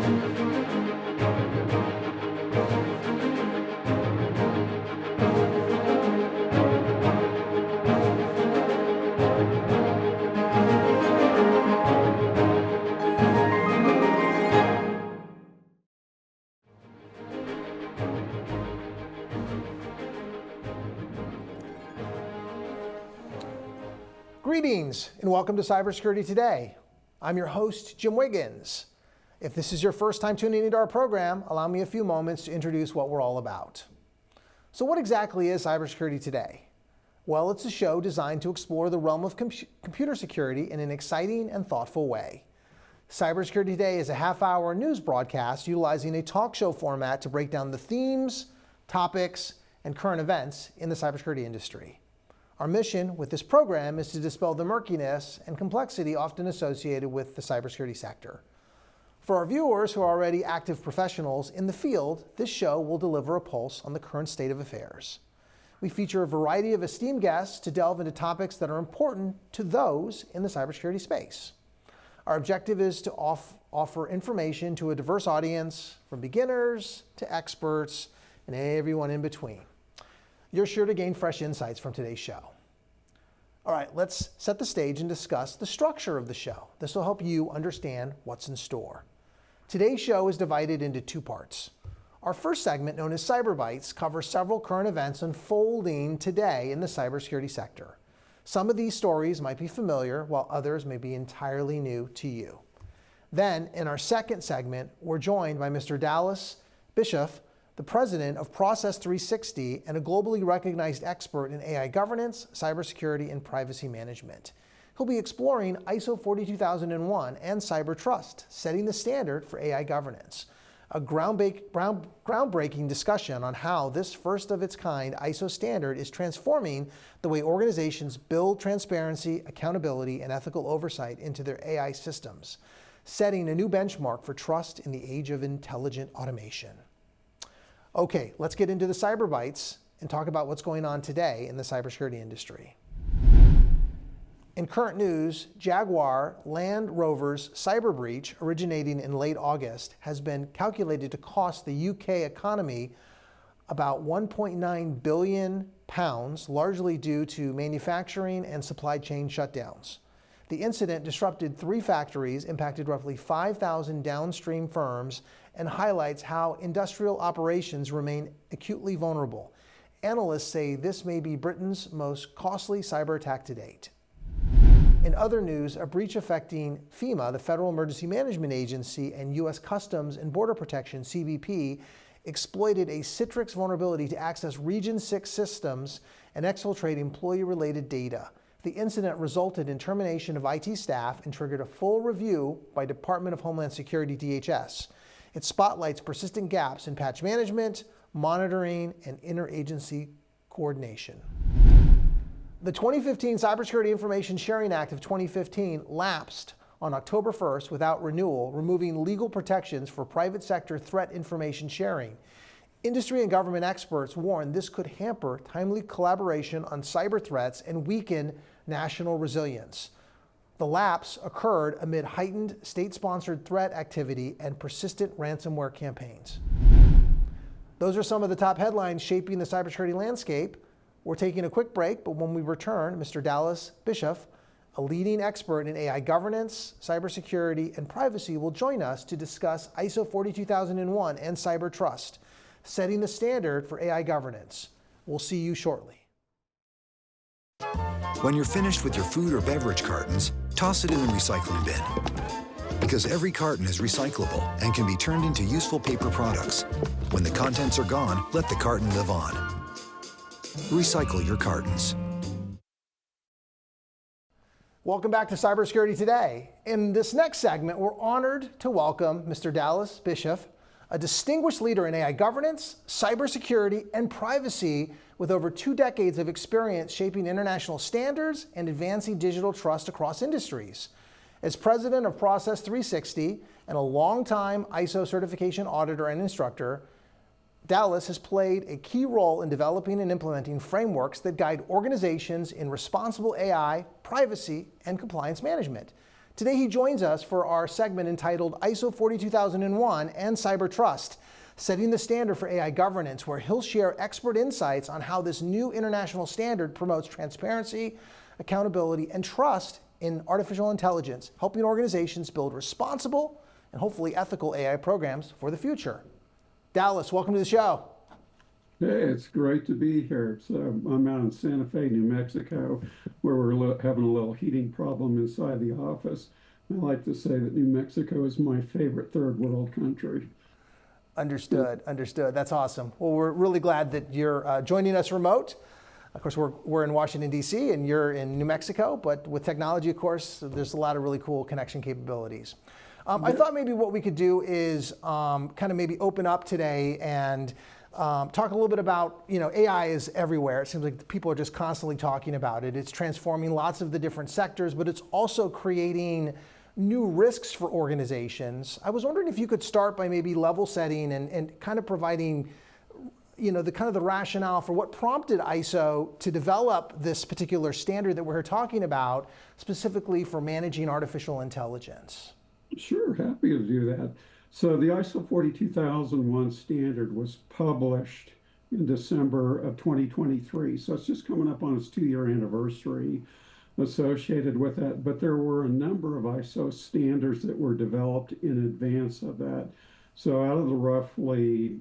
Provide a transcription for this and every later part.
Greetings and welcome to Cybersecurity Today. I'm your host, Jim Wiggins. If this is your first time tuning into our program, allow me a few moments to introduce what we're all about. So what exactly is Cybersecurity Today? Well, it's a show designed to explore the realm of computer security in an exciting and thoughtful way. Cybersecurity Today is a half-hour news broadcast utilizing a talk show format to break down the themes, topics, and current events in the cybersecurity industry. Our mission with this program is to dispel the murkiness and complexity often associated with the cybersecurity sector. For our viewers who are already active professionals in the field, this show will deliver a pulse on the current state of affairs. We feature a variety of esteemed guests to delve into topics that are important to those in the cybersecurity space. Our objective is to offer information to a diverse audience, from beginners to experts and everyone in between. You're sure to gain fresh insights from today's show. All right, let's set the stage and discuss the structure of the show. This will help you understand what's in store. Today's show is divided into two parts. Our first segment, known as Cyber Bites, covers several current events unfolding today in the cybersecurity sector. Some of these stories might be familiar, while others may be entirely new to you. Then, in our second segment, we're joined by Mr. Dallas Bishoff, the president of Process 360 and a globally recognized expert in AI governance, cybersecurity, and privacy management. He'll be exploring ISO 42001 and cyber trust, setting the standard for AI governance. A groundbreaking discussion on how this first-of-its-kind ISO standard is transforming the way organizations build transparency, accountability, and ethical oversight into their AI systems, setting a new benchmark for trust in the age of intelligent automation. Okay, let's get into the Cyber Bites and talk about what's going on today in the cybersecurity industry. In current news, Jaguar Land Rover's cyber breach, originating in late August, has been calculated to cost the UK economy about £1.9 billion, largely due to manufacturing and supply chain shutdowns. The incident disrupted 3 factories, impacted roughly 5,000 downstream firms, and highlights how industrial operations remain acutely vulnerable. Analysts say this may be Britain's most costly cyber attack to date. In other news, a breach affecting FEMA, the Federal Emergency Management Agency, and U.S. Customs and Border Protection, CBP, exploited a Citrix vulnerability to access Region 6 systems and exfiltrate employee-related data. The incident resulted in termination of IT staff and triggered a full review by Department of Homeland Security, DHS. It spotlights persistent gaps in patch management, monitoring, and interagency coordination. The 2015 Cybersecurity Information Sharing Act of 2015 lapsed on October 1st without renewal, removing legal protections for private sector threat information sharing. Industry and government experts warn this could hamper timely collaboration on cyber threats and weaken national resilience. The lapse occurred amid heightened state-sponsored threat activity and persistent ransomware campaigns. Those are some of the top headlines shaping the cybersecurity landscape. We're taking a quick break, but when we return, Mr. Dallas Bishoff, a leading expert in AI governance, cybersecurity, and privacy, will join us to discuss ISO 42001 and cyber trust, setting the standard for AI governance. We'll see you shortly. When you're finished with your food or beverage cartons, toss it in the recycling bin. Because every carton is recyclable and can be turned into useful paper products. When the contents are gone, let the carton live on. Recycle your cartons. Welcome back to Cybersecurity Today. In this next segment, we're honored to welcome Mr. Dallas Bishoff, a distinguished leader in AI governance, cybersecurity, and privacy with over 2 decades of experience shaping international standards and advancing digital trust across industries. As president of Process 360 and a longtime ISO certification auditor and instructor, Dallas has played a key role in developing and implementing frameworks that guide organizations in responsible AI, privacy, and compliance management. Today he joins us for our segment entitled ISO 42001 and Cyber Trust, setting the standard for AI governance, where he'll share expert insights on how this new international standard promotes transparency, accountability, and trust in artificial intelligence, helping organizations build responsible and hopefully ethical AI programs for the future. Dallas, welcome to the show. Hey, it's great to be here. So I'm out in Santa Fe, New Mexico, where we're having a little heating problem inside the office. I like to say that New Mexico is my favorite third world country. Understood. That's awesome. Well, we're really glad that you're joining us remote. Of course, we're in Washington, D.C., and you're in New Mexico, but with technology, of course, there's a lot of really cool connection capabilities. I thought maybe what we could do is kind of maybe open up today and talk a little bit about, AI is everywhere. It seems like people are just constantly talking about it. It's transforming lots of the different sectors, but it's also creating new risks for organizations. I was wondering if you could start by maybe level setting and kind of providing, the rationale for what prompted ISO to develop this particular standard that we're talking about, specifically for managing artificial intelligence. Sure, happy to do that. So the ISO 42001 standard was published in December of 2023. So it's just coming up on its 2-year anniversary associated with that. But there were a number of ISO standards that were developed in advance of that. So out of the roughly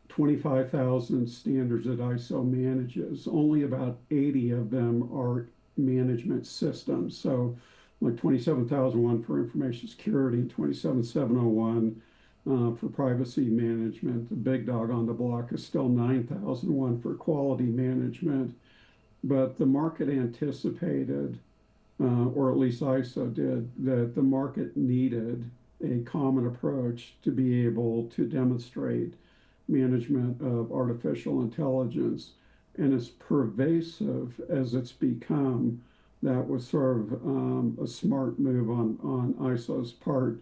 25,000 standards that ISO manages, only about 80 of them are management systems. So like 27,001 for information security, 27,701 for privacy management. The big dog on the block is still 9,001 for quality management. But the market anticipated, or at least ISO did, that the market needed a common approach to be able to demonstrate management of artificial intelligence. And as pervasive as it's become, that was sort of a smart move on ISO's part,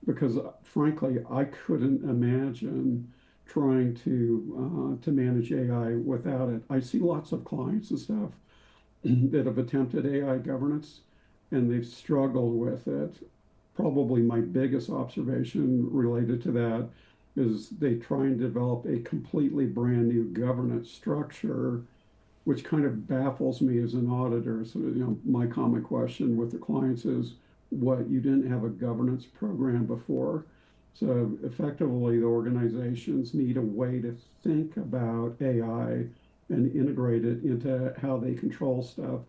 because frankly, I couldn't imagine trying to manage AI without it. I see lots of clients and stuff that have attempted AI governance, and they've struggled with it. Probably my biggest observation related to that is they try and develop a completely brand new governance structure, which kind of baffles me as an auditor. So, my common question with the clients is, what, you didn't have a governance program before? So effectively, the organizations need a way to think about AI and integrate it into how they control stuff,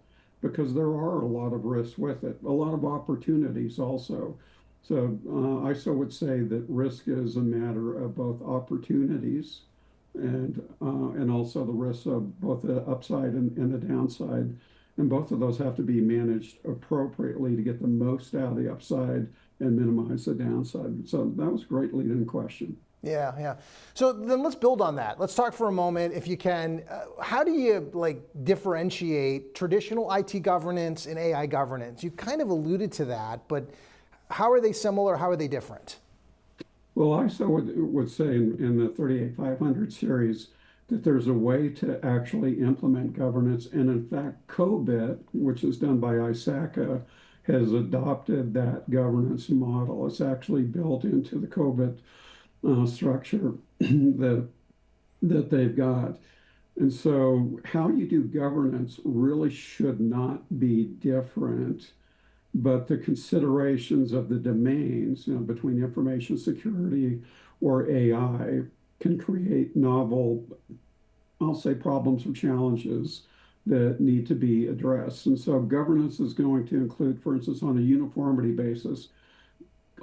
because there are a lot of risks with it, a lot of opportunities also. So ISO would say that risk is a matter of both opportunities and also the risks of both the upside and the downside. And both of those have to be managed appropriately to get the most out of the upside and minimize the downside. So that was a great lead-in question. Yeah. So then let's build on that. Let's talk for a moment, if you can. How do you differentiate traditional IT governance and AI governance? You kind of alluded to that, but how are they similar? How are they different? Well, ISO would say in the 38500 series that there's a way to actually implement governance. And in fact, COBIT, which is done by ISACA, has adopted that governance model. It's actually built into the COBIT structure that they've got. And so how you do governance really should not be different, but the considerations of the domains, between information security or AI, can create novel, I'll say, problems or challenges that need to be addressed. And so governance is going to include, for instance, on a uniformity basis,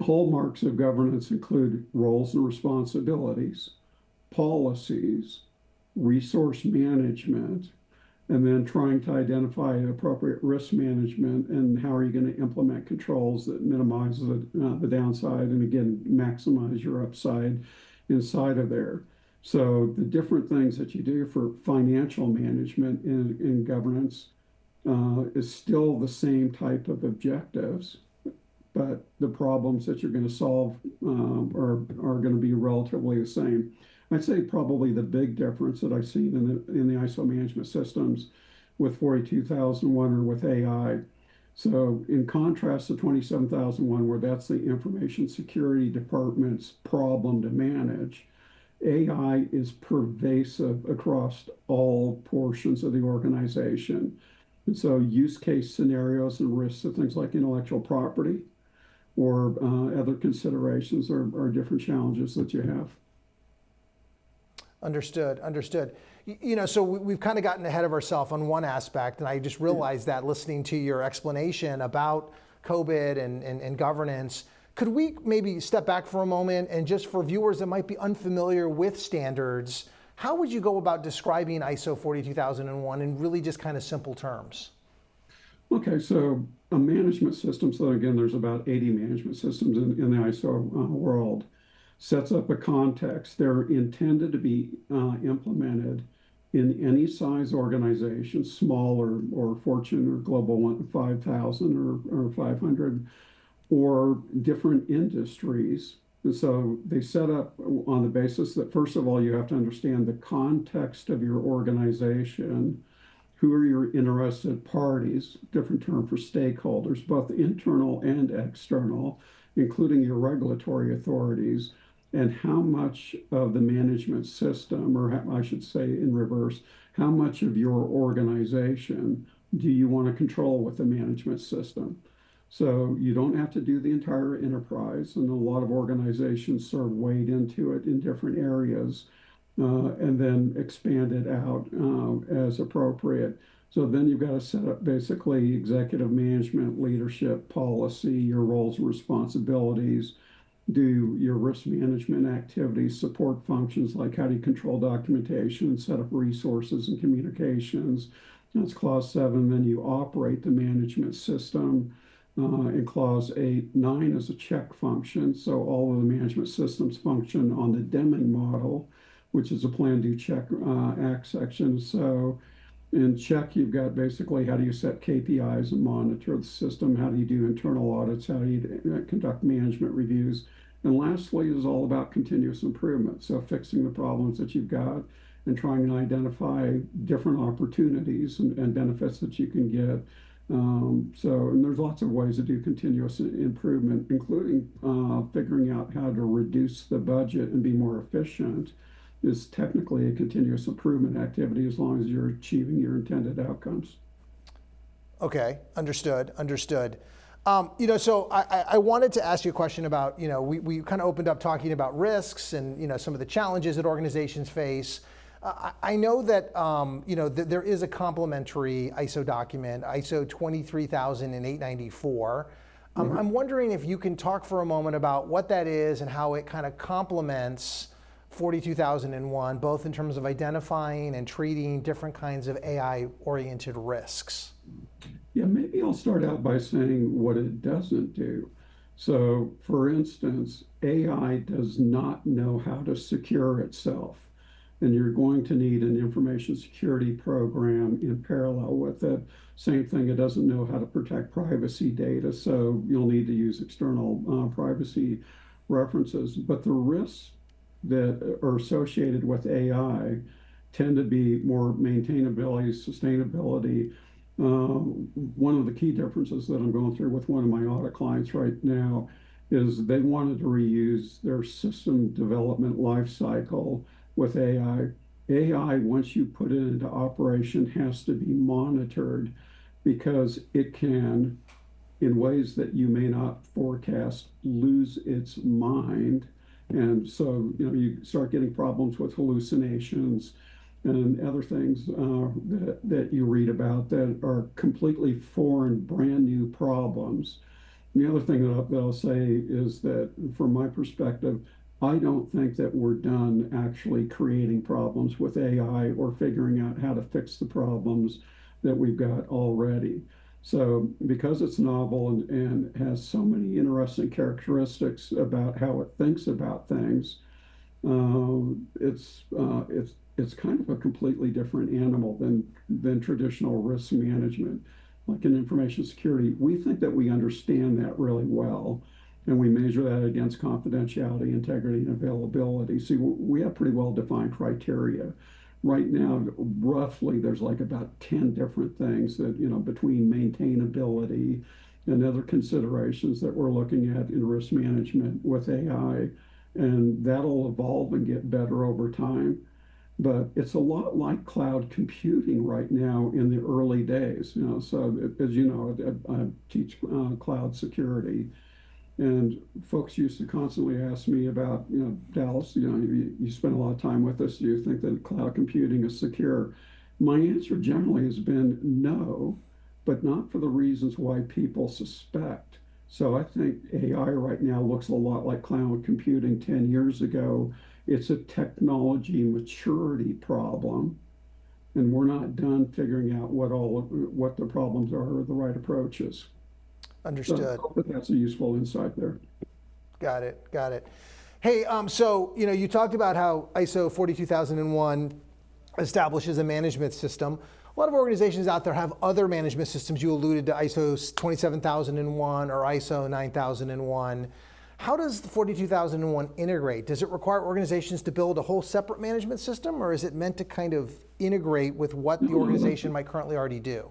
hallmarks of governance include roles and responsibilities, policies, resource management, and then trying to identify appropriate risk management and how are you going to implement controls that minimize the downside and, again, maximize your upside inside of there. So the different things that you do for financial management in governance is still the same type of objectives, but the problems that you're going to solve are going to be relatively the same. I'd say probably the big difference that I've seen in the ISO management systems with 42001 or with AI. So in contrast to 27001, where that's the information security department's problem to manage, AI is pervasive across all portions of the organization. And so use case scenarios and risks of things like intellectual property or other considerations are different challenges that you have. Understood, understood. So we've kind of gotten ahead of ourselves on one aspect, and I just realized that listening to your explanation about COVID and governance. Could we maybe step back for a moment and just for viewers that might be unfamiliar with standards, how would you go about describing ISO 42001 in really just kind of simple terms? Okay, so a management system, so again, there's about 80 management systems in the ISO world, sets up a context. They're intended to be implemented in any size organization, small or Fortune or Global 5,000 or 500, or different industries. And so they set up on the basis that, first of all, you have to understand the context of your organization. Who are your interested parties, different term for stakeholders, both internal and external, including your regulatory authorities, and how much of the management system, or I should say in reverse, how much of your organization do you want to control with the management system? So you don't have to do the entire enterprise, and a lot of organizations sort of wade into it in different areas and then expand it out as appropriate. So then you've got to set up basically executive management, leadership, policy, your roles and responsibilities, do your risk management activities, support functions like how do you control documentation, set up resources and communications. That's clause 7. Then you operate the management system. In clause 8, 9 is a check function. So all of the management systems function on the Deming model, which is a plan, do, check, act section. So in check, you've got basically how do you set KPIs and monitor the system? How do you do internal audits? How do you conduct management reviews? And lastly is all about continuous improvement. So fixing the problems that you've got and trying to identify different opportunities and benefits that you can get. And there's lots of ways to do continuous improvement, including figuring out how to reduce the budget and be more efficient is technically a continuous improvement activity as long as you're achieving your intended outcomes. Okay, understood. So I wanted to ask you a question about, we kind of opened up talking about risks and, some of the challenges that organizations face. I know that, there is a complementary ISO document, ISO 23894. I'm wondering if you can talk for a moment about what that is and how it kind of complements 42001, both in terms of identifying and treating different kinds of AI-oriented risks. Yeah, maybe I'll start out by saying what it doesn't do. So, for instance, AI does not know how to secure itself. And you're going to need an information security program in parallel with it. Same thing, it doesn't know how to protect privacy data, so you'll need to use external privacy references. But the risks that are associated with AI tend to be more maintainability, sustainability. One of the key differences that I'm going through with one of my audit clients right now is they wanted to reuse their system development lifecycle with AI. AI, once you put it into operation, has to be monitored because it can, in ways that you may not forecast, lose its mind. And so, you start getting problems with hallucinations and other things that you read about that are completely foreign, brand new problems. And the other thing that I'll say is that, from my perspective, I don't think that we're done actually creating problems with AI or figuring out how to fix the problems that we've got already. So because it's novel and has so many interesting characteristics about how it thinks about things, it's kind of a completely different animal than traditional risk management. Like in information security, we think that we understand that really well, and we measure that against confidentiality, integrity, and availability. See, we have pretty well-defined criteria right now, roughly, there's like about 10 different things that, between maintainability and other considerations that we're looking at in risk management with AI. And that'll evolve and get better over time. But it's a lot like cloud computing right now in the early days. So as you know, I teach cloud security, and folks used to constantly ask me about, Dallas, you spend a lot of time with us. Do you think that cloud computing is secure? My answer generally has been no, but not for the reasons why people suspect. So I think AI right now looks a lot like cloud computing 10 years ago. It's a technology maturity problem, and we're not done figuring out what the problems are or the right approaches. So I Understood. hope that that's a useful insight there. Got it. Got it. Hey, so you talked about how ISO 42001 establishes a management system. A lot of organizations out there have other management systems. You alluded to ISO 27001 or ISO 9001. How does the 42001 integrate? Does it require organizations to build a whole separate management system, or is it meant to kind of integrate with what the organization might currently already do?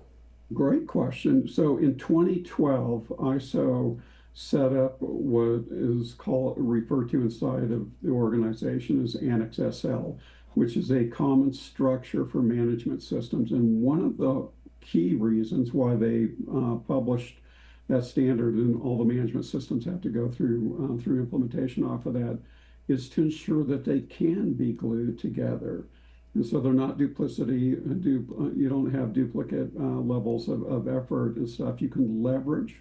Great question. So in 2012, ISO set up what is referred to inside of the organization as Annex SL, which is a common structure for management systems. And one of the key reasons why they published that standard, and all the management systems have to go through implementation off of that, is to ensure that they can be glued together. And so they're not duplicity, you don't have duplicate levels of effort and stuff. You can leverage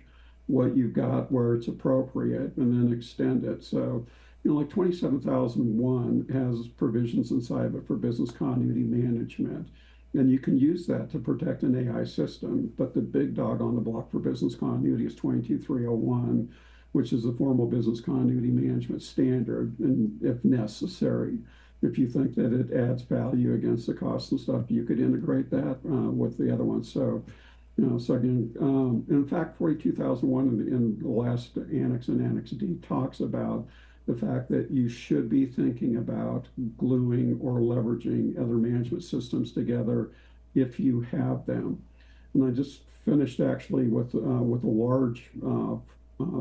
what you've got where it's appropriate and then extend it. So, like 27001 has provisions inside of it for business continuity management. And you can use that to protect an AI system. But the big dog on the block for business continuity is 22301, which is the formal business continuity management standard. And if necessary, if you think that it adds value against the cost and stuff, you could integrate that with the other ones. So, so again, in fact, 42001 in the last Annex and Annex D talks about the fact that you should be thinking about gluing or leveraging other management systems together if you have them. And I just finished actually with a large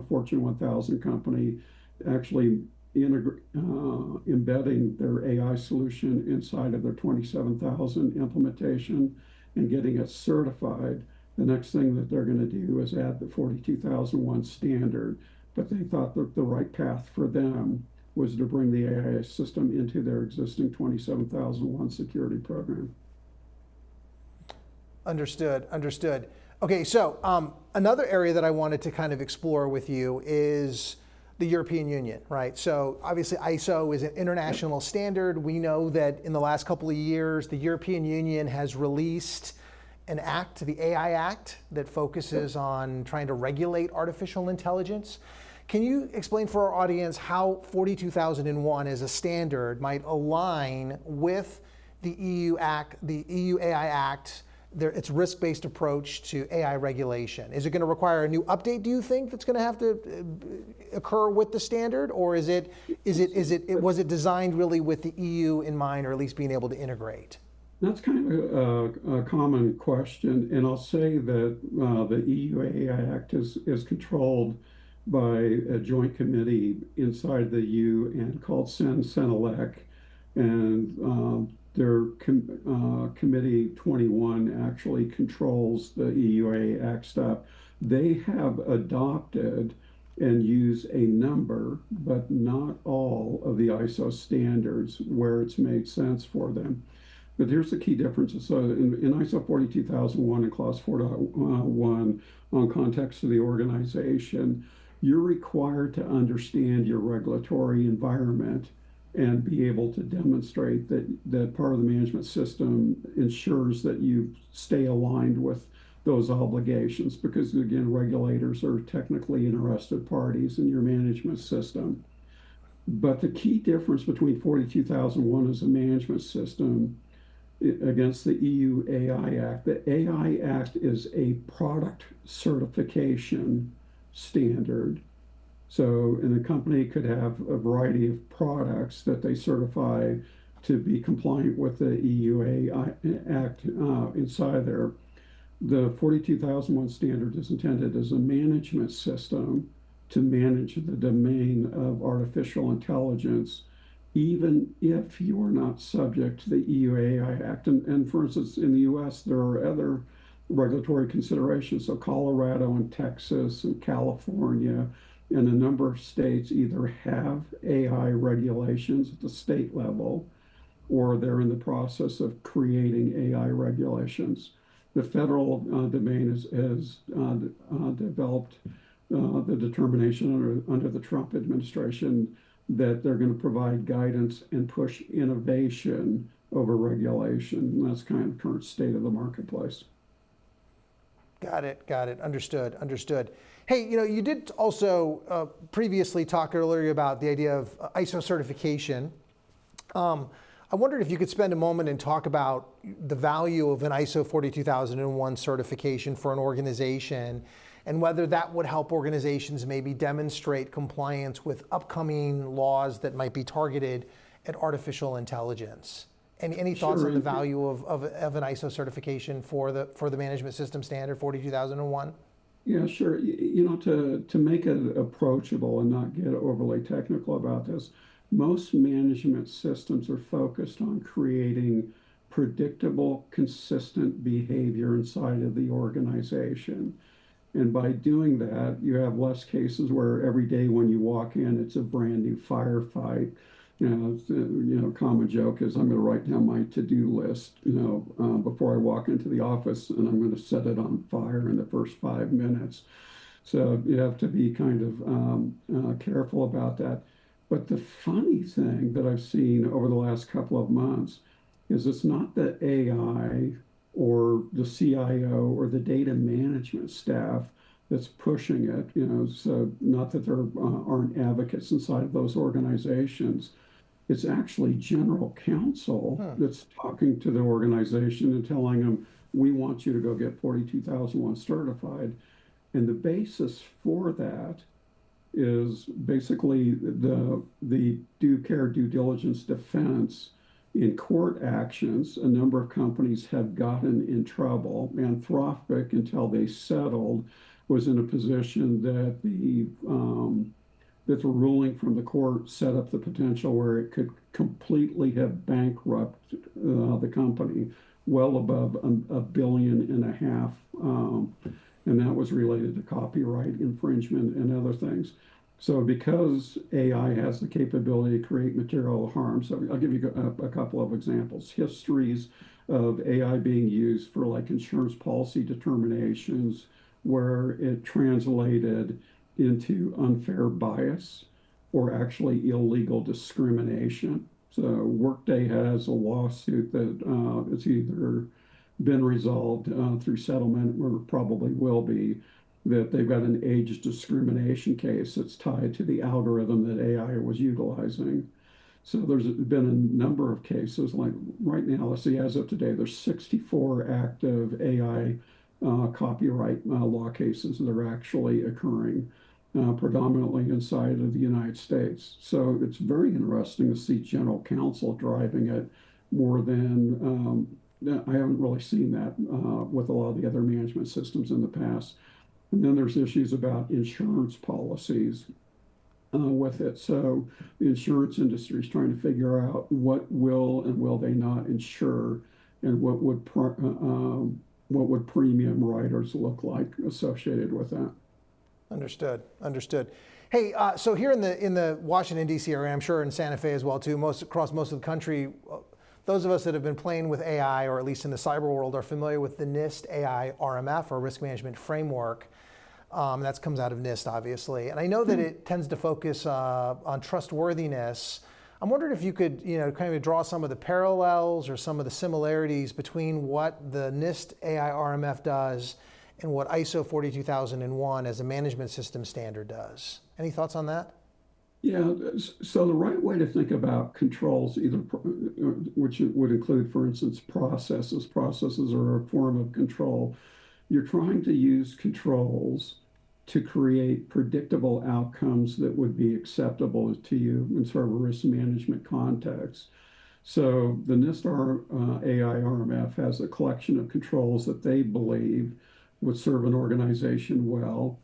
Fortune 1000 company actually embedding their AI solution inside of their 27,000 implementation and getting it certified. The next thing that they're going to do is add the 42001 standard, but they thought that the right path for them was to bring the AI system into their existing 27001 security program. Understood, understood. Okay, so another area that I wanted to kind of explore with you is the European Union, right? So obviously ISO is an international standard. We know that in the last couple of years, the European Union has released an act, the AI Act, that focuses on trying to regulate artificial intelligence. Can you explain for our audience how 42001 as a standard might align with the EU Act, the EU AI Act, its risk-based approach to AI regulation? Is it going to require a new update, do you think, that's going to have to occur with the standard, or was it designed really with the EU in mind, or at least being able to integrate? That's kind of a common question, and I'll say that the EU AI Act is controlled by a joint committee inside the EU and called Senelec, and their Committee 21 actually controls the EU AI Act stuff. They have adopted and use a number, but not all of the ISO standards where it's made sense for them. But here's the key differences. So in ISO 42001 and Clause 4.1 on context of the organization, you're required to understand your regulatory environment and be able to demonstrate that part of the management system ensures that you stay aligned with those obligations, because again, regulators are technically interested parties in your management system. But the key difference between 42001 as a management system against the EU AI Act, the AI Act is a product certification standard. So, and the company could have a variety of products that they certify to be compliant with the EUA Act inside there. The 42001 standard is intended as a management system to manage the domain of artificial intelligence, even if you are not subject to the EUAI Act. And for instance, in the US, there are other regulatory considerations. So Colorado and Texas and California and a number of states either have AI regulations at the state level or they're in the process of creating AI regulations. The federal domain has developed the determination under the Trump administration that they're going to provide guidance and push innovation over regulation. And that's kind of the current state of the marketplace. Got it. Understood. Hey, you did also previously talk earlier about the idea of ISO certification. I wondered if you could spend a moment and talk about the value of an ISO 42001 certification for an organization and whether that would help organizations maybe demonstrate compliance with upcoming laws that might be targeted at artificial intelligence. Any thoughts Sure. on the value of an ISO certification for the management system standard 42001? Yeah, sure. To make it approachable and not get overly technical about this, most management systems are focused on creating predictable, consistent behavior inside of the organization. And by doing that, you have less cases where every day when you walk in, it's a brand new firefight. Common joke is I'm going to write down my to-do list, before I walk into the office, and I'm going to set it on fire in the first 5 minutes. So you have to be kind of careful about that. But the funny thing that I've seen over the last couple of months is it's not the AI or the CIO or the data management staff that's pushing it, so not that there aren't advocates inside of those organizations. It's actually general counsel that's talking to the organization and telling them, we want you to go get 42001 certified. And the basis for that is basically the due care, due diligence defense in court actions. A number of companies have gotten in trouble. Anthropic, until they settled, was in a position that the ruling from the court set up the potential where it could completely have bankrupted the company well above $1.5 billion. And that was related to copyright infringement and other things. So because AI has the capability to create material harm, so I'll give you a couple of examples. Histories of AI being used for like insurance policy determinations where it translated into unfair bias or actually illegal discrimination. So Workday has a lawsuit that it's either been resolved through settlement or probably will be, that they've got an age discrimination case that's tied to the algorithm that AI was utilizing. So there's been a number of cases, like right now, let's see, as of today, there's 64 active AI copyright law cases that are actually occurring, predominantly inside of the United States. So it's very interesting to see general counsel driving it more than, I haven't really seen that with a lot of the other management systems in the past. And then there's issues about insurance policies with it. So the insurance industry is trying to figure out what will and will they not insure, and what would premium riders look like associated with that. Understood. Hey, so here in the Washington D.C. area, I'm sure in Santa Fe as well too, across most of the country, those of us that have been playing with AI, or at least in the cyber world, are familiar with the NIST AI RMF, or Risk Management Framework. That comes out of NIST, obviously. And I know that it tends to focus on trustworthiness. I'm wondering if you could, kind of draw some of the parallels or some of the similarities between what the NIST AI RMF does and what ISO 42001 as a management system standard does. Any thoughts on that? Yeah, so the right way to think about controls, which would include, for instance, processes. Processes are a form of control. You're trying to use controls to create predictable outcomes that would be acceptable to you in sort of a risk management context. So the NIST AI RMF has a collection of controls that they believe would serve an organization well.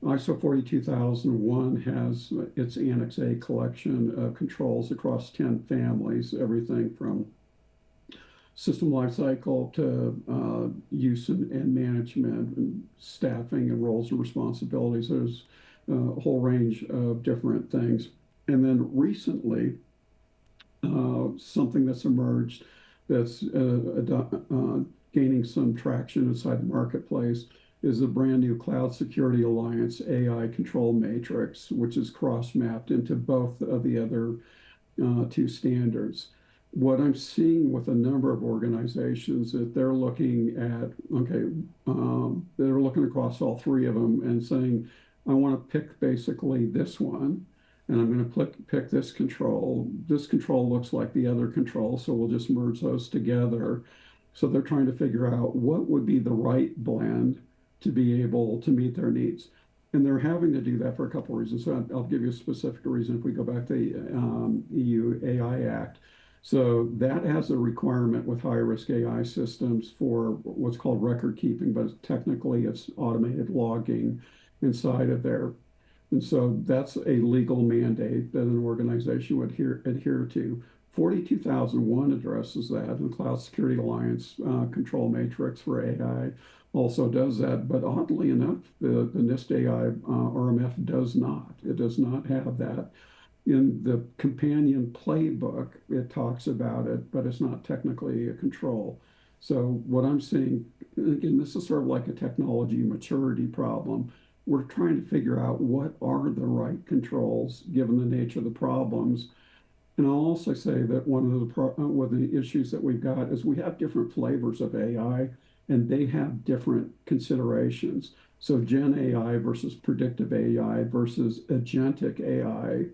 ISO 42001 has its Annex A collection of controls across 10 families, everything from system lifecycle to use and management and staffing and roles and responsibilities. There's a whole range of different things. And then recently, something that's emerged that's gaining some traction inside the marketplace is a brand new Cloud Security Alliance AI control matrix, which is cross-mapped into both of the other two standards. What I'm seeing with a number of organizations that they're looking at, they're looking across all three of them and saying, I want to pick basically this one, and I'm going to pick this control. This control looks like the other control, so we'll just merge those together. So they're trying to figure out what would be the right blend to be able to meet their needs. And they're having to do that for a couple of reasons. So I'll give you a specific reason if we go back to the EU AI Act. So that has a requirement with high-risk AI systems for what's called record keeping, but technically it's automated logging inside of there. And so that's a legal mandate that an organization would adhere to. 42001 addresses that, and the Cloud Security Alliance control matrix for AI also does that. But oddly enough, the NIST AI RMF does not. It does not have that. In the companion playbook, it talks about it, but it's not technically a control. So what I'm seeing, again, this is sort of like a technology maturity problem. We're trying to figure out what are the right controls given the nature of the problems. And I'll also say that one of the issues that we've got is we have different flavors of AI, and they have different considerations. So Gen AI versus predictive AI versus agentic AI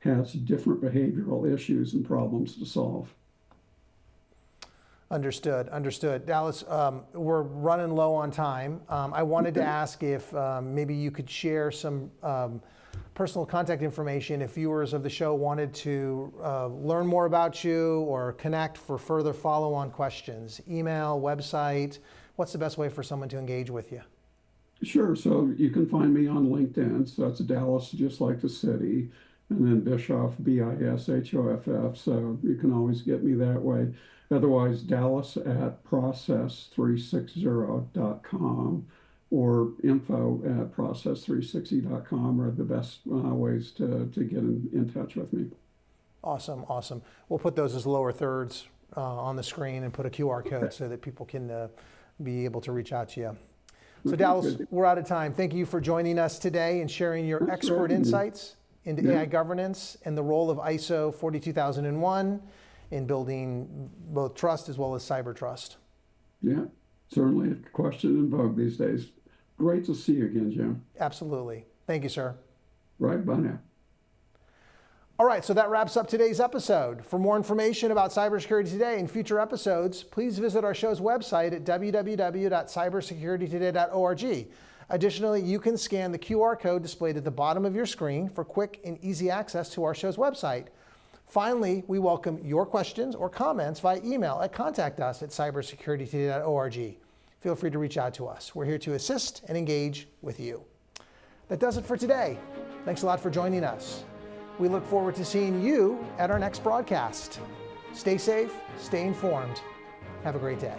has different behavioral issues and problems to solve. Understood. Dallas, we're running low on time. I wanted to ask if maybe you could share some personal contact information if viewers of the show wanted to learn more about you or connect for further follow-on questions. Email, website, what's the best way for someone to engage with you? Sure. So you can find me on LinkedIn. So that's Dallas, just like the city. And then Bishoff, Bishoff. So you can always get me that way. Otherwise, Dallas at process360.com or info@process360.com are the best ways to get in touch with me. Awesome. We'll put those as lower thirds on the screen and put a QR code so that people can be able to reach out to you. So Dallas, we're out of time. Thank you for joining us today and sharing your expert insights into AI governance and the role of ISO 42001 in building both trust as well as cyber trust. Yeah, certainly a question in vogue these days. Great to see you again, Jim. Absolutely. Thank you, sir. Right, bye now. All right, so that wraps up today's episode. For more information about cybersecurity today and future episodes, please visit our show's website at www.cybersecuritytoday.org. Additionally, you can scan the QR code displayed at the bottom of your screen for quick and easy access to our show's website. Finally, we welcome your questions or comments via email at contact@cybersecuritytoday.org. Feel free to reach out to us. We're here to assist and engage with you. That does it for today. Thanks a lot for joining us. We look forward to seeing you at our next broadcast. Stay safe, stay informed. Have a great day.